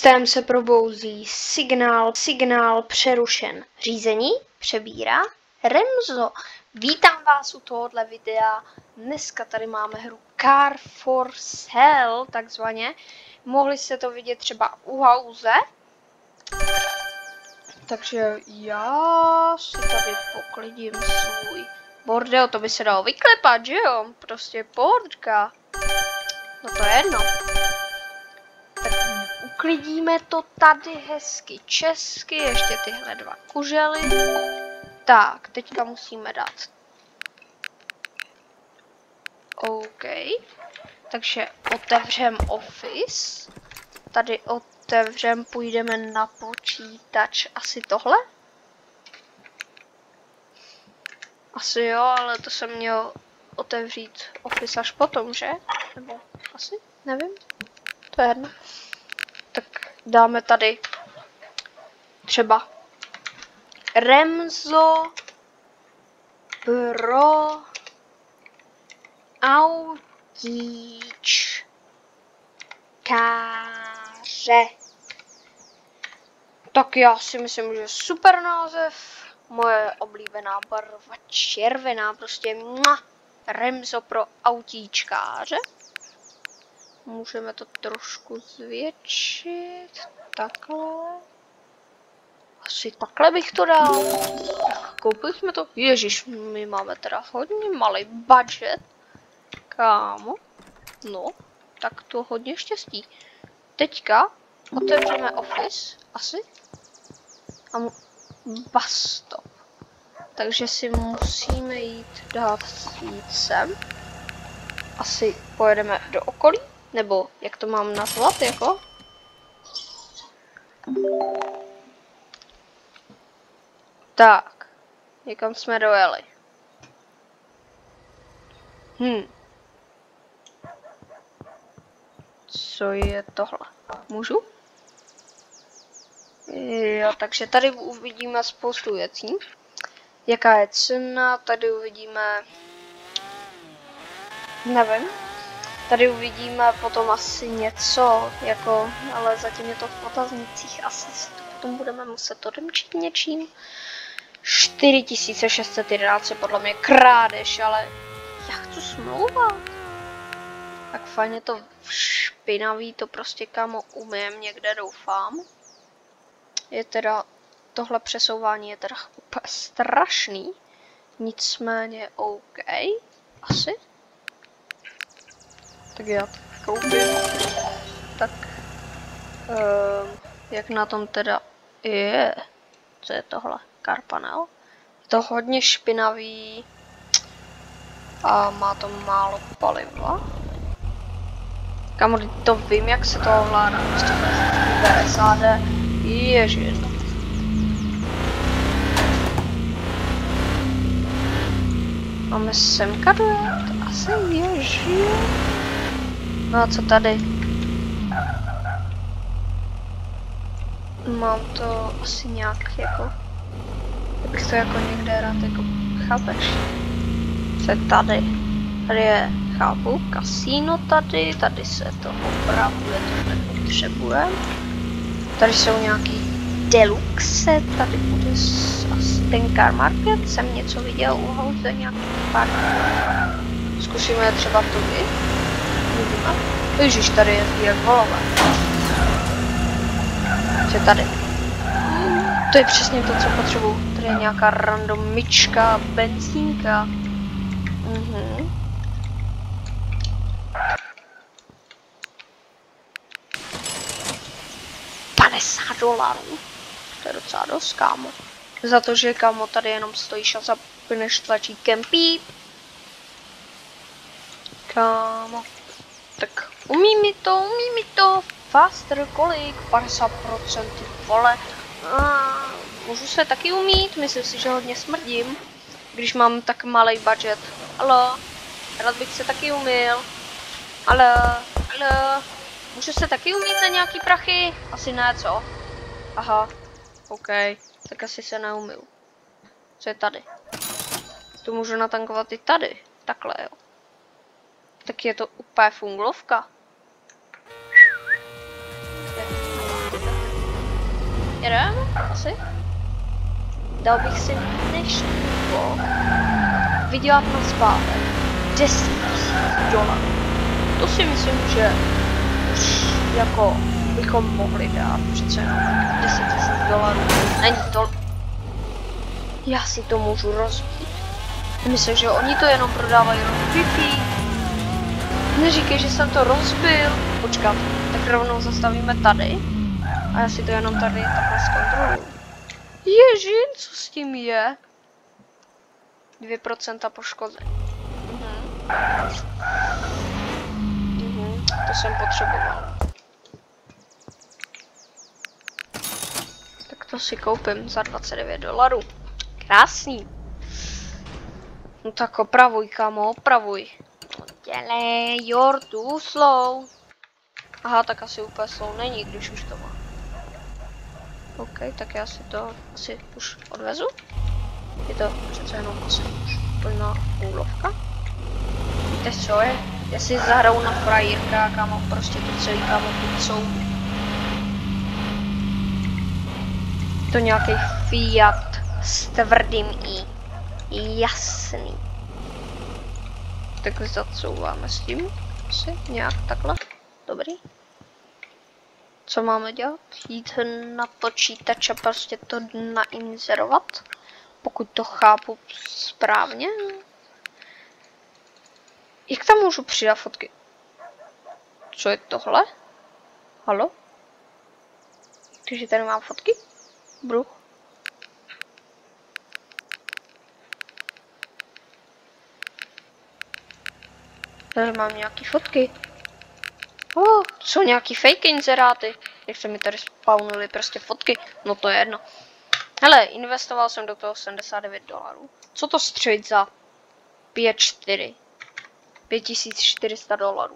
Systém se probouzí, signál přerušen. Řízení přebírá Remzo. Vítám vás u tohohle videa. Dneska tady máme hru Car for Sale, takzvaně. Mohli jste to vidět třeba u House. Takže já si tady poklidím svůj bordel, to by se dalo vyklepat, že jo? Prostě pohodka. No to je jedno. Tak uklidíme to tady hezky česky, ještě tyhle dva kužely. Tak, teďka musíme dát. OK. Takže otevřem Office. Tady otevřem, půjdeme na počítač. Asi tohle? Asi jo, ale to jsem měl otevřít Office až potom, že? Nebo asi? Nevím. To je jedno. Tak dáme tady třeba Remzo pro autíčkáře. Tak já si myslím, že super název. Moje oblíbená barva červená, prostě Remzo pro autíčkáře. Můžeme to trošku zvětšit. Takhle. Asi takhle bych to dal. Koupili jsme to. Ježíš, my máme teda hodně malý budget. Kámo. No, tak to hodně štěstí. Teďka otevřeme Office. Asi. A bus stop. Takže si musíme jít sem. Asi pojedeme do okolí. Nebo jak to mám nazvat, jako? Tak. Někam jsme dojeli. Co je tohle? Můžu? Jo, takže tady uvidíme spoustu věcí. Jaká je cena? Tady uvidíme... Nevím. Tady uvidíme potom asi něco, jako, ale zatím je to v otaznících, asi si to potom budeme muset odemčit něčím. 4611 je podle mě krádež, ale já chci smlouvat. Tak fajn je to špinavý, to prostě kámo umím někde, doufám. Je teda, tohle přesouvání je teda úplně strašný, nicméně OK, asi. Tak já to koupím. Tak, jak na tom teda je? Co je tohle? Car panel? Je to hodně špinavý a má to málo paliva. Kamu, to vím, jak se to ovládá. Prostě VSAD. Ježiš. Máme semka dojet? Asi ježiš. No a co tady? Mám to asi nějak jako... bych to jako někde rád jako... Chápeš? Co je tady? Tady je, chápu, kasíno tady, tady se to opravuje, to nepotřebujeme. Tady jsou nějaký deluxe, tady bude asi ten car market, jsem něco viděl u House, nějaký pár. Zkusíme třeba tudy. Ježiš, tady je volové. Co je tady? To je přesně to, co potřebuju. Tady je nějaká random myčka, benzínka. $50. To je docela dost, kámo. Za to, že kámo tady jenom stojíš a zapneš tlačítkem píp. Kámo. Tak umí mi to. Faster kolik? 50%, ty vole. Můžu se taky umít, myslím si, že hodně smrdím. Když mám tak malý budget. Halo, rád bych se taky umil. Halo. Můžu se taky umít za nějaký prachy? Asi ne, co? Aha, OK, tak asi se neumil. Co je tady? To můžu natankovat i tady, takhle jo. Tak je to úplně funglovka. Jedeme? Asi? Dal bych si dnešní vlog vydělat na zpátek 10 000 $. To si myslím, že už jako bychom mohli dát přece jenom 10 000 $. Není to... Já si to můžu rozbít. Myslím, že oni to jenom prodávají rozbitý. Neříkej, že jsem to rozbil. Počkat, tak rovnou zastavíme tady. A já si to jenom tady takhle zkontroluji. Ježin, co s tím je? 2% poškození. To jsem potřeboval. Tak to si koupím za 29 $. Krásný. No tak opravuj, kámo, opravuj. Dělej, you're too slow. Aha, tak asi úplně slow není, když už to má. OK, tak já si to asi už odvezu. Je to přece jenom asi už plná úlovka. Víte co je? Já si zahraju na frajírka, kámo, prostě to celý, kámo, jsou. To nějaký Fiat s tvrdým I. Jasný. Tak zacouváme s tím. Asi nějak takhle. Dobrý. Co máme dělat? Jít na počítač a prostě to nainzerovat? Pokud to chápu správně. Jak tam můžu přidat fotky? Co je tohle? Halo? Takže tady mám fotky? Bruch. Tady mám nějaký fotky. Jsou nějaký fake inzeráty. Jak se mi tady spawnuly prostě fotky. No to je jedno. Hele, investoval jsem do toho 79 $. Co to střelit za 5,4? 5400 $.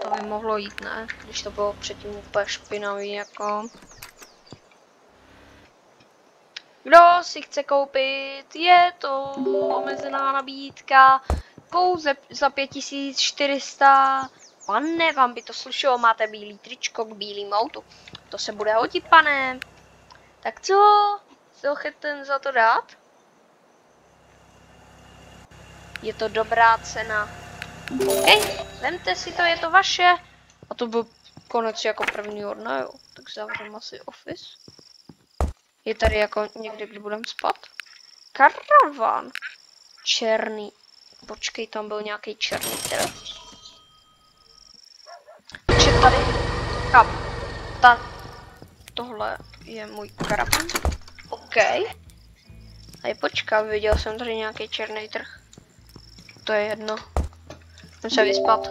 To by mohlo jít, ne? Když to bylo předtím úplně špinavý, jako... Kdo si chce koupit? Je to omezená nabídka. Pouze za 5400. Pane, vám by to slušelo, máte bílý tričko k bílým autu. To se bude hodit, pane. Tak co? Jste ochoten za to dát? Je to dobrá cena. OK, vemte si to, je to vaše. A to byl konec jako prvního dne, jo. Tak zavřeme asi office. Je tady jako někde, kde budeme spát? Karavan. Černý. Počkej, tam byl nějaký černý trh. Takže tady... Tohle je můj karavan. OK. A počkej, viděl jsem tady nějaký černý trh. To je jedno. Jsem se vyspat.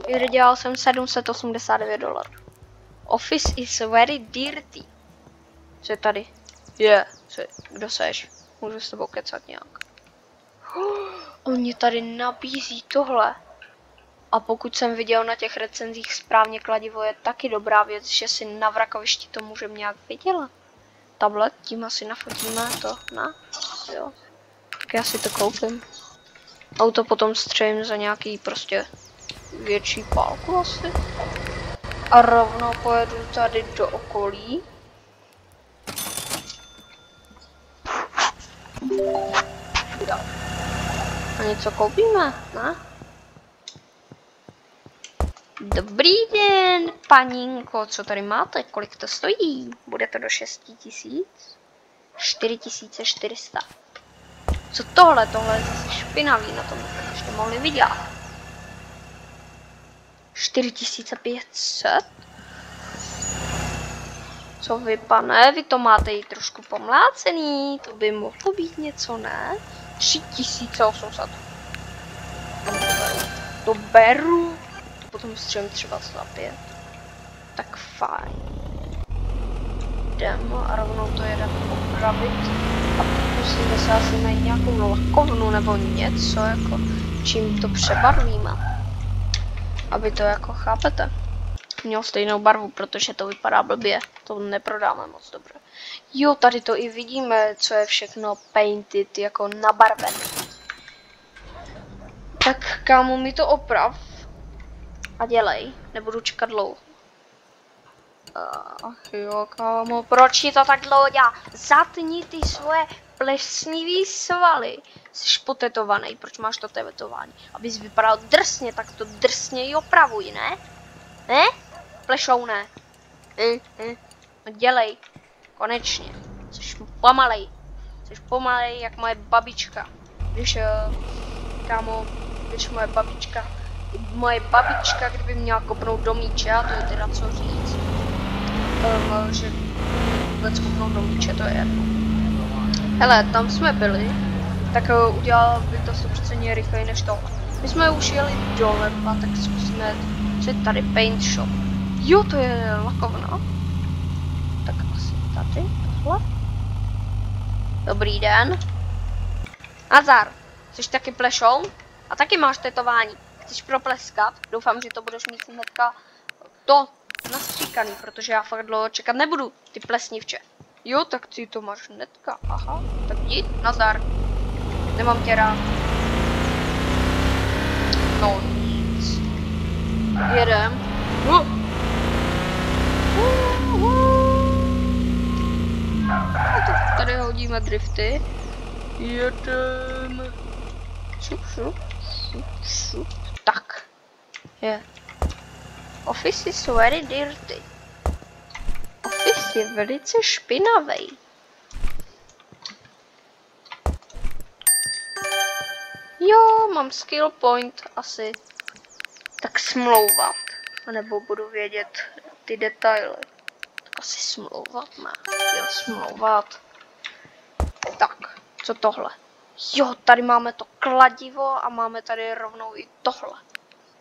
Vydělal jsem 789 $. Office is very dirty. Co je tady? Kdo seš? Můžu s tebou kecat nějak. Oni tady nabízí tohle. A pokud jsem viděl na těch recenzích správně, kladivo je taky dobrá věc, že si na vrakovišti to můžeme nějak vydělat. Tablet, tím asi nafotíme to, ne? Jo. Tak já si to koupím. Auto potom střelím za nějaký prostě větší pálku asi. A rovnou pojedu tady do okolí. A něco koupíme, ne? Dobrý den, panínko, co tady máte? Kolik to stojí? Bude to do 6 000? 4400. Co tohle? Tohle je zase špinavý, na tom bychom ještě mohli vydělat. 4500? Co vy, pane? Vy to máte i trošku pomlácený, to by mohlo být něco, ne? 3800. To beru. Potom střelím třeba za 5. Tak fajn. Jdeme a rovnou to jedeme opravit. A musíme se asi najít nějakou lakovnu nebo něco, jako čím to přebarvíme. Aby to jako, chápete? Měl stejnou barvu, protože to vypadá blbě. To neprodáme moc dobře. Jo, tady to i vidíme, co je všechno painted, jako nabarvené. Tak kámo, mi to oprav. A dělej, nebudu čekat dlouho. Ach jo, kámo, proč ti to tak dlouho dělá? Zatni ty svoje plesnivý svaly. Jsi potetovaný, proč máš to tetování? Abys vypadal drsně, tak to drsně i opravuj, ne? Ne? Plešouné. No dělej. Konečně. Jsi pomalej. Jsi pomalej jak moje babička. Když, kámo, když moje babička, kdyby měla kopnout do míče, a to je teda co říct, že vůbec kopnout do míče, to je jedno. Hele, tam jsme byli, tak udělal by to stupřeceně rychleji než to. My jsme už jeli dole, a tak zkusíme, co je tady, paint shop. Jo, to je lakovna. Tak asi tady, tohle. Dobrý den. Nazar, jsi taky plešoun? A taky máš tetování. Chceš propleskat? Doufám, že to budeš mít hnedka to nastříkaný, protože já fakt dlouho čekat nebudu, ty plesnivče. Jo, tak ty to máš hnedka, aha. Tak jdi, nazdar. Nemám tě rád. No nic. Jedem. A tady hodíme drifty. Jedem. Šup. Tak. Je. Office is very dirty. Office je velice špinavý. Jo, mám skill point asi. Tak smlouvat. A nebo budu vědět ty detaily. Tak asi smlouvat má. Jo, smlouvat. Tak, co tohle? Jo, tady máme to kladivo a máme tady rovnou i tohle.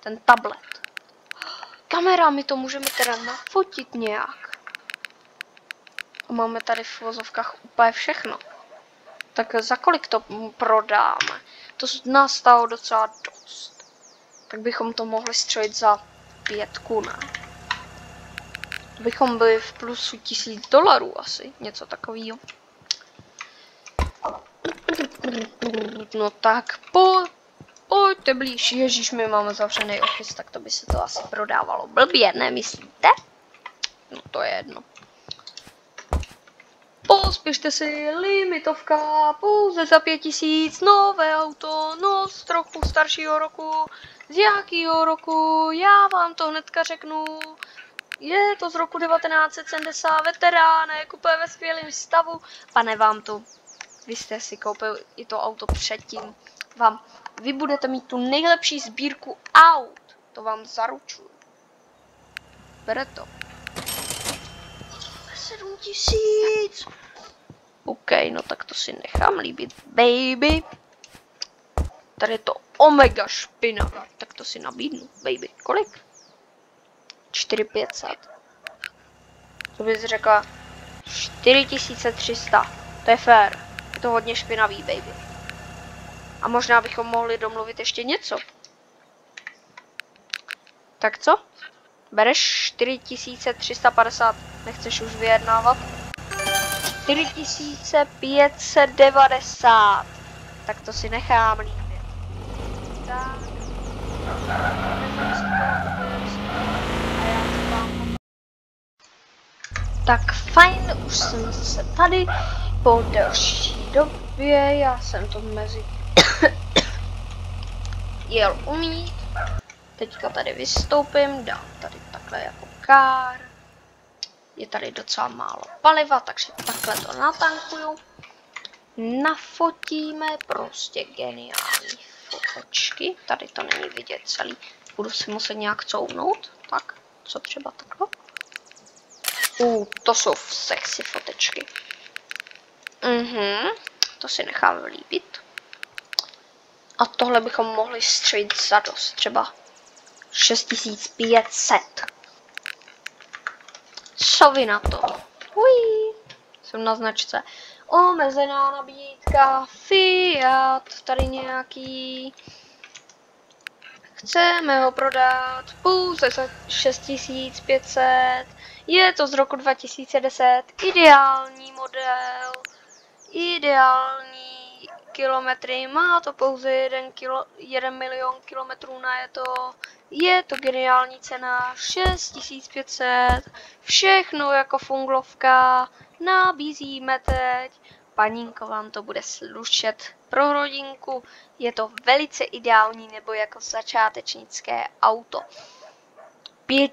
Ten tablet. Kamera, my to můžeme teda nafotit nějak. A máme tady v vozovkách úplně všechno. Tak za kolik to prodáme? To nás stalo docela dost. Tak bychom to mohli střelit za 5, ne? Bychom byli v plusu $1000 asi. Něco takového. No tak pojďte blíž. Ježíš, my máme zavřený office, tak to by se to asi prodávalo blbě, nemyslíte? No to je jedno. Pospěšte si, limitovka, pouze za 5000, nové auto, no z trochu staršího roku. Z jakýho roku? Já vám to hnedka řeknu. Je to z roku 1970, veteránek, úplně ve skvělém stavu. Pane, vám to, vy jste si koupil i to auto předtím. Vy budete mít tu nejlepší sbírku aut. To vám zaručuju. Bere to. 7000. OK, no tak to si nechám líbit, baby. Tady je to omega špinavý. Tak to si nabídnu, baby. Kolik? 4500. To bys řekla 4300. To je fér. Je to hodně špinavý, baby. A možná bychom mohli domluvit ještě něco. Tak co? Bereš 4350. Nechceš už vyjednávat? 4590. Tak to si nechám líbit. Tak. Tak fajn, už jsem zase tady po delší době, já jsem to mezi jel umít. Teďka tady vystoupím, dám tady takhle jako kár. Je tady docela málo paliva, takže takhle to natankuju. Nafotíme prostě geniální fotečky. Tady to není vidět celý. Budu si muset nějak couvnout. Tak, co třeba takhle? To jsou sexy fotečky. To si nechám líbit. A tohle bychom mohli střelit za dost. Třeba 6500. Co vy na to? Jsem na značce. Omezená nabídka. Fiat. Tady nějaký. Chceme ho prodat pouze za 6500. Je to z roku 2010. Ideální model. Ideální kilometry, má to pouze 1 milion kilometrů najeto, je to geniální cena, 6500, všechno jako funglovka, nabízíme teď, panínko vám to bude slušet pro rodinku, je to velice ideální nebo jako začátečnické auto. 5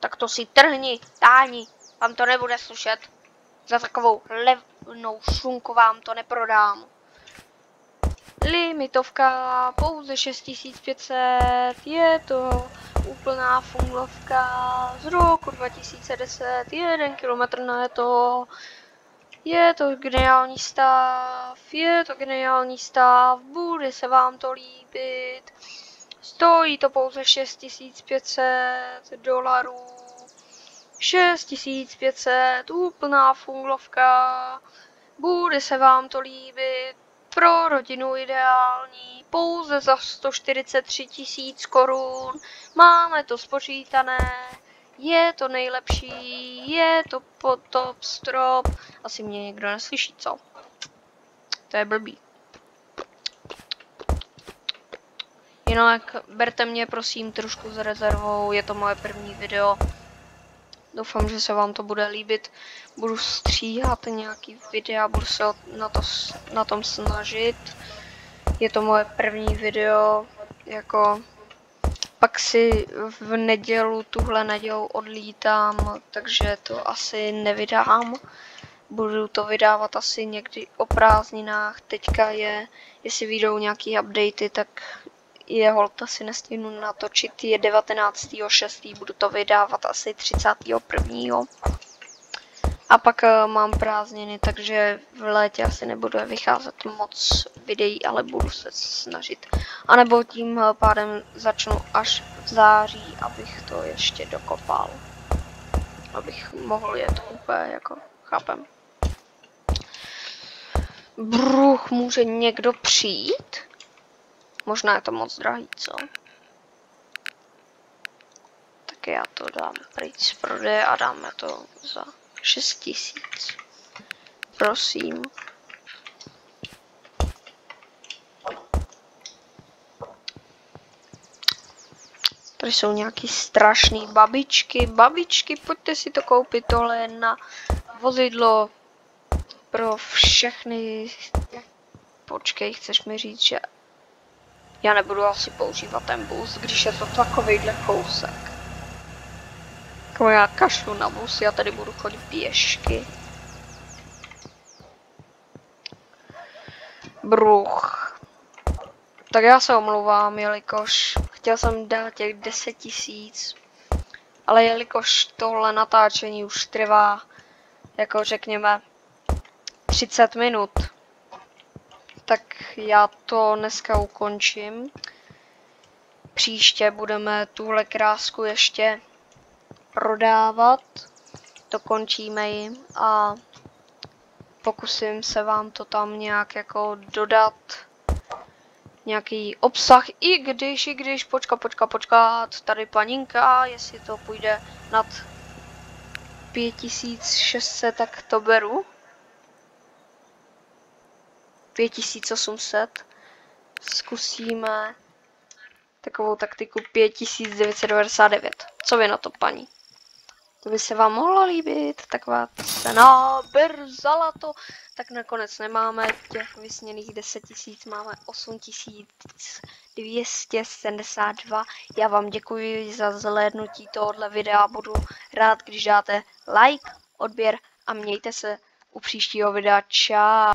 tak to si trhni, táni, vám to nebude slušet. Za takovou levnou šunku vám to neprodám. Limitovka pouze 6500, je to úplná funglovka z roku 2010, 1 km na je to geniální stav, bude se vám to líbit. Stojí to pouze $6500. 6500, úplná funglovka, bude se vám to líbit, pro rodinu ideální, pouze za 143 000 korun, máme to spočítané, je to nejlepší, je to top strop, asi mě někdo neslyší, co? To je blbý. Jinak berte mě prosím trošku s rezervou, je to moje první video. Doufám, že se vám to bude líbit. Budu stříhat nějaký videa, budu se na tom snažit. Je to moje první video, jako pak si v nedělu, tuhle nedělu odlítám, takže to asi nevydám. Budu to vydávat asi někdy o prázdninách. Teďka jestli vyjdou nějaký updaty, tak je holt asi nestihnu natočit, je 19.6. budu to vydávat asi 31. A pak mám prázdniny, takže v létě asi nebude vycházet moc videí, ale budu se snažit. A nebo tím pádem začnu až v září, abych to ještě dokopal. Abych mohl jet úplně jako, chápem. Bruch, může někdo přijít? Možná je to moc drahý, co? Tak já to dám pryč z prodeje a dáme to za 6000. Prosím. Tady jsou nějaký strašný babičky. Babičky, pojďte si to koupit, tohle je na vozidlo pro všechny. Počkej, chceš mi říct, že já nebudu asi používat ten bus, když je to takovejhle kousek. Jako já kašlu na bus, já tady budu chodit pěšky. Bruch. Tak já se omlouvám, jelikož chtěl jsem dát těch 10 000, ale jelikož tohle natáčení už trvá, jako řekněme, 30 minut, tak já to dneska ukončím. Příště budeme tuhle krásku ještě prodávat, dokončíme ji a pokusím se vám to tam nějak jako dodat, nějaký obsah, i když, počkat, tady paninka, jestli to půjde nad 5600, tak to beru. 5800, zkusíme takovou taktiku 5999. Co vy na to, paní? To by se vám mohlo líbit, taková cena, berzala to. Tak nakonec nemáme těch vysněných 10 000, máme 8272. Já vám děkuji za zhlédnutí tohohle videa, budu rád, když dáte like, odběr a mějte se u příštího videa. Čau.